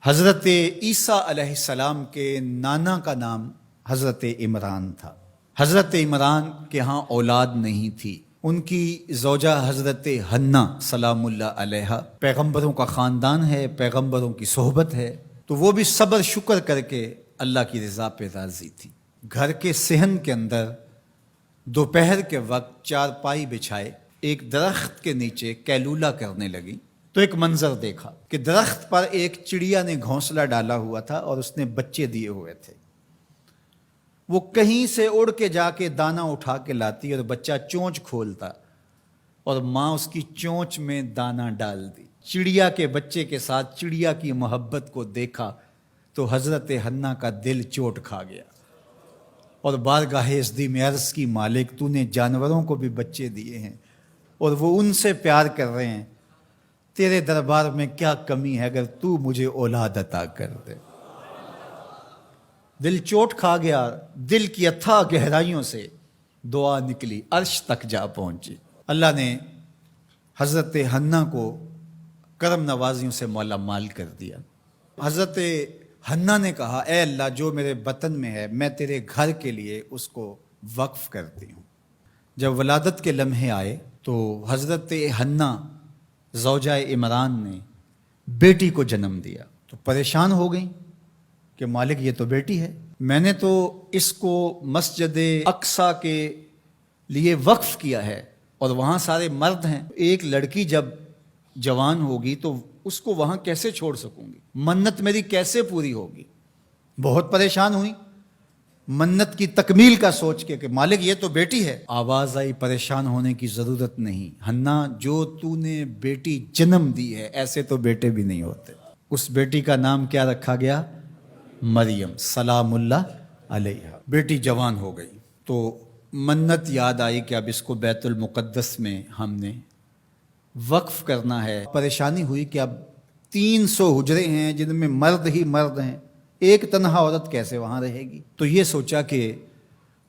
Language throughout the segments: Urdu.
حضرت عیسیٰ علیہ السلام کے نانا کا نام حضرت عمران تھا۔ حضرت عمران کے ہاں اولاد نہیں تھی۔ ان کی زوجہ حضرت حنہ سلام اللہ علیہا، پیغمبروں کا خاندان ہے، پیغمبروں کی صحبت ہے، تو وہ بھی صبر شکر کر کے اللہ کی رضا پہ راضی تھی۔ گھر کے صحن کے اندر دوپہر کے وقت چارپائی بچھائے ایک درخت کے نیچے قیلولہ کرنے لگی تو ایک منظر دیکھا کہ درخت پر ایک چڑیا نے گھونسلہ ڈالا ہوا تھا اور اس نے بچے دیے ہوئے تھے۔ وہ کہیں سے اڑ کے جا کے دانہ اٹھا کے لاتی اور بچہ چونچ کھولتا اور ماں اس کی چونچ میں دانہ ڈال دی۔ چڑیا کے بچے کے ساتھ چڑیا کی محبت کو دیکھا تو حضرت حنہ کا دل چوٹ کھا گیا اور بارگاہ عزدی میں عرض کی، مالک تو نے جانوروں کو بھی بچے دیے ہیں اور وہ ان سے پیار کر رہے ہیں، تیرے دربار میں کیا کمی ہے اگر تو مجھے اولاد عطا کر دے۔ دل چوٹ کھا گیا، دل کی اتھاہ گہرائیوں سے دعا نکلی، عرش تک جا پہنچی۔ اللہ نے حضرت حنہ کو کرم نوازیوں سے مالا مال کر دیا۔ حضرت حنہ نے کہا، اے اللہ جو میرے بطن میں ہے میں تیرے گھر کے لیے اس کو وقف کرتی ہوں۔ جب ولادت کے لمحے آئے تو حضرت حنہ زوجہ عمران نے بیٹی کو جنم دیا تو پریشان ہو گئیں کہ مالک یہ تو بیٹی ہے، میں نے تو اس کو مسجد اقصیٰ کے لیے وقف کیا ہے اور وہاں سارے مرد ہیں، ایک لڑکی جب جوان ہوگی تو اس کو وہاں کیسے چھوڑ سکوں گی، منت میری کیسے پوری ہوگی۔ بہت پریشان ہوئی منت کی تکمیل کا سوچ کے کہ مالک یہ تو بیٹی ہے۔ آواز آئی، پریشان ہونے کی ضرورت نہیں حنہ، جو تو نے بیٹی جنم دی ہے ایسے تو بیٹے بھی نہیں ہوتے۔ اس بیٹی کا نام کیا رکھا گیا؟ مریم سلام اللہ علیہا۔ بیٹی جوان ہو گئی تو منت یاد آئی کہ اب اس کو بیت المقدس میں ہم نے وقف کرنا ہے۔ پریشانی ہوئی کہ اب 300 حجرے ہیں جن میں مرد ہی مرد ہیں، ایک تنہا عورت کیسے وہاں رہے گی؟ تو یہ سوچا کہ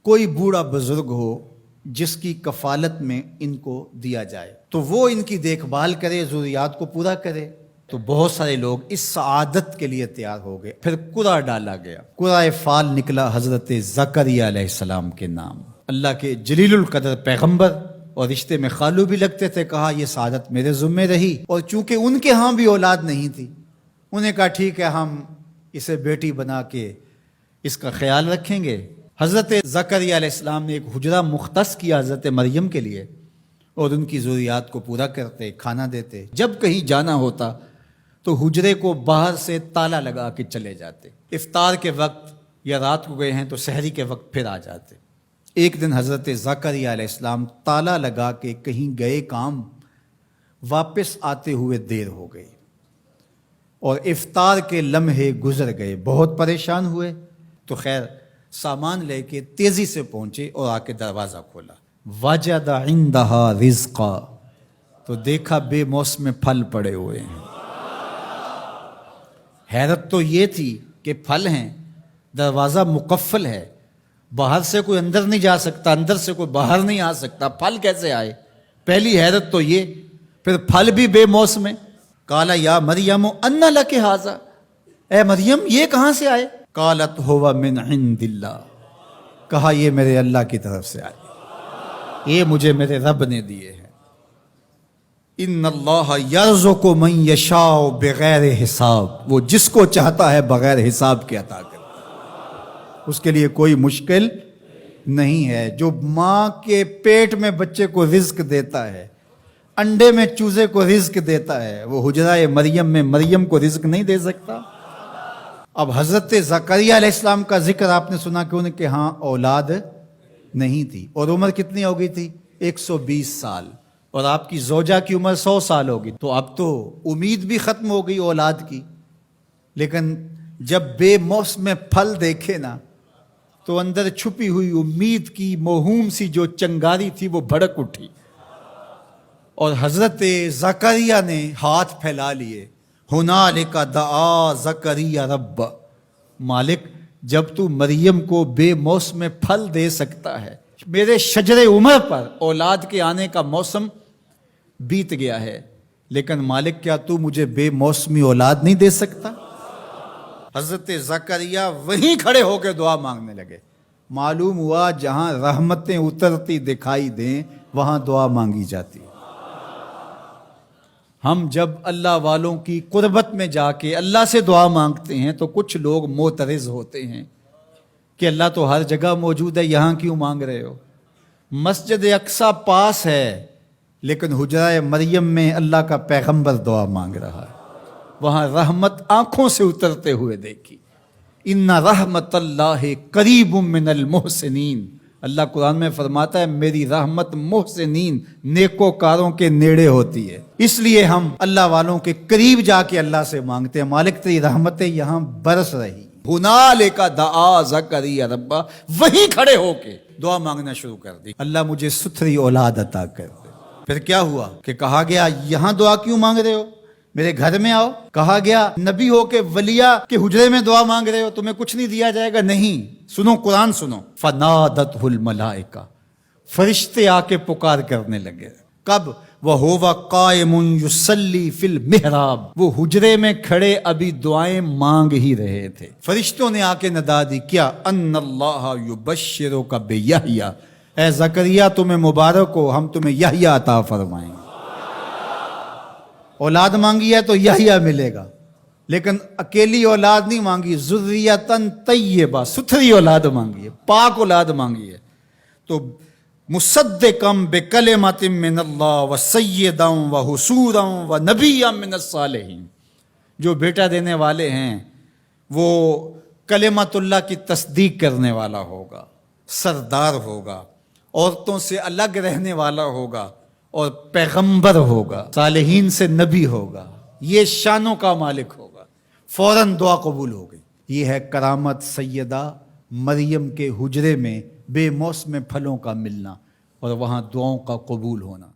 کوئی بوڑھا بزرگ ہو جس کی کفالت میں ان کو دیا جائے تو وہ ان کی دیکھ بھال کرے، ضروریات کو پورا کرے۔ تو بہت سارے لوگ اس سعادت کے لیے تیار ہو گئے۔ پھر قرعہ ڈالا گیا، قرعہ فال نکلا حضرت زکریا علیہ السلام کے نام۔ اللہ کے جلیل القدر پیغمبر اور رشتے میں خالو بھی لگتے تھے، کہا یہ سعادت میرے ذمہ رہی، اور چونکہ ان کے ہاں بھی اولاد نہیں تھی انہیں کہا ٹھیک ہے ہم اسے بیٹی بنا کے اس کا خیال رکھیں گے۔ حضرت زکریا علیہ السلام نے ایک حجرہ مختص کیا حضرت مریم کے لیے اور ان کی ضروریات کو پورا کرتے، کھانا دیتے۔ جب کہیں جانا ہوتا تو حجرے کو باہر سے تالا لگا کے چلے جاتے، افطار کے وقت یا رات کو گئے ہیں تو سحری کے وقت پھر آ جاتے۔ ایک دن حضرت زکریا علیہ السلام تالا لگا کے کہیں گئے کام، واپس آتے ہوئے دیر ہو گئی اور افطار کے لمحے گزر گئے، بہت پریشان ہوئے تو خیر سامان لے کے تیزی سے پہنچے اور آ کے دروازہ کھولا، وجد عندہا رزقا، تو دیکھا بے موسم پھل پڑے ہوئے ہیں۔ حیرت تو یہ تھی کہ پھل ہیں، دروازہ مقفل ہے، باہر سے کوئی اندر نہیں جا سکتا، اندر سے کوئی باہر نہیں آ سکتا، پھل کیسے آئے؟ پہلی حیرت تو یہ، پھر پھل بھی بے موسم ہے۔ قال یا مریم ان لک ھذا، اے مریم یہ کہاں سے آئے؟ قالت ھو من عند اللہ، کہا یہ میرے اللہ کی طرف سے آئے، یہ مجھے میرے رب نے دیے ہیں۔ ان اللہ یرزق من یشاء بغیر حساب، وہ جس کو چاہتا ہے بغیر حساب کے عطا کرتا ہے، اس کے لیے کوئی مشکل نہیں ہے۔ جو ماں کے پیٹ میں بچے کو رزق دیتا ہے، انڈے میں چوزے کو رزق دیتا ہے، وہ حجرہ مریم میں مریم کو رزق نہیں دے سکتا؟ اب حضرت زکریا علیہ السلام کا ذکر آپ نے سنا کہ ان کے ہاں اولاد نہیں تھی، اور عمر کتنی ہو گئی تھی؟ 120 سال، اور آپ کی زوجہ کی عمر 100 سال ہوگی، تو اب تو امید بھی ختم ہو گئی اولاد کی۔ لیکن جب بے موسم پھل دیکھے نا تو اندر چھپی ہوئی امید کی موہوم سی جو چنگاری تھی وہ بھڑک اٹھی، اور حضرت زکریا نے ہاتھ پھیلا لیے، ہنالک دعا زکریا رب، مالک جب تو مریم کو بے موسم پھل دے سکتا ہے، میرے شجر عمر پر اولاد کے آنے کا موسم بیت گیا ہے، لیکن مالک کیا تو مجھے بے موسمی اولاد نہیں دے سکتا؟ حضرت زکریہ وہیں کھڑے ہو کے دعا مانگنے لگے. معلوم ہوا جہاں رحمتیں اترتی دکھائی دیں وہاں دعا مانگی جاتی. ہم جب اللہ والوں کی قربت میں جا کے اللہ سے دعا مانگتے ہیں تو کچھ لوگ معترض ہوتے ہیں کہ اللہ تو ہر جگہ موجود ہے، یہاں کیوں مانگ رہے ہو؟ مسجد اقصی پاس ہے لیکن حجرہ مریم میں اللہ کا پیغمبر دعا مانگ رہا ہے، وہاں رحمت آنکھوں سے اترتے ہوئے دیکھی. ان رحمت اللہ قریب من المحسنین، اللہ قرآن میں فرماتا ہے میری رحمت محسنین نیکوکاروں کے نیڑے ہوتی ہے. اس لیے ہم اللہ والوں کے قریب جا کے اللہ سے مانگتے ہیں. مالک تیری رحمتیں یہاں برس رہی. ہنالک دعا زکریا ربہ، وہیں کھڑے ہو کے دعا مانگنا شروع کر دی. اللہ مجھے ستھری اولاد عطا کر دے. پھر کیا ہوا کہ کہا گیا یہاں دعا کیوں مانگ رہے ہو، میرے گھر میں آؤ. کہا گیا نبی ہو کے ولیہ کے حجرے میں دعا مانگ رہے ہو، تمہیں کچھ نہیں دیا جائے گا. نہیں، سنو قرآن سنو. فنادتہ الملائکہ، فرشتے آ کے پکار کرنے لگے. کب؟ وَهُوَ قَائِمٌ يُصَلِّي فِي الْمِحْرَابِ، وہ حجرے میں کھڑے ابھی دعائیں مانگ ہی رہے تھے. فرشتوں نے آ کے ندا دی. کیا؟ ان اللہ یبشرک بیحییٰ، اے زکریا تمہیں مبارک ہو، ہم تمہیں یحییٰ عطا فرمائیں گے. اولاد مانگی ہے تو یحییٰ ملے گا، لیکن اکیلی اولاد نہیں مانگی، ذریۃً طیبہ، ستھری اولاد مانگی ہے، پاک اولاد مانگی ہے. تو مصدقاً بکلمۃ من اللہ وسیداً وحصوراً ونبیاً من الصالحین، جو بیٹا دینے والے ہیں وہ کلمت اللہ کی تصدیق کرنے والا ہوگا، سردار ہوگا، عورتوں سے الگ رہنے والا ہوگا اور پیغمبر ہوگا، صالحین سے نبی ہوگا، یہ شانوں کا مالک ہوگا. فوراً دعا قبول ہو گئی. یہ ہے کرامت سیدہ مریم کے حجرے میں بے موسم پھلوں کا ملنا اور وہاں دعاؤں کا قبول ہونا.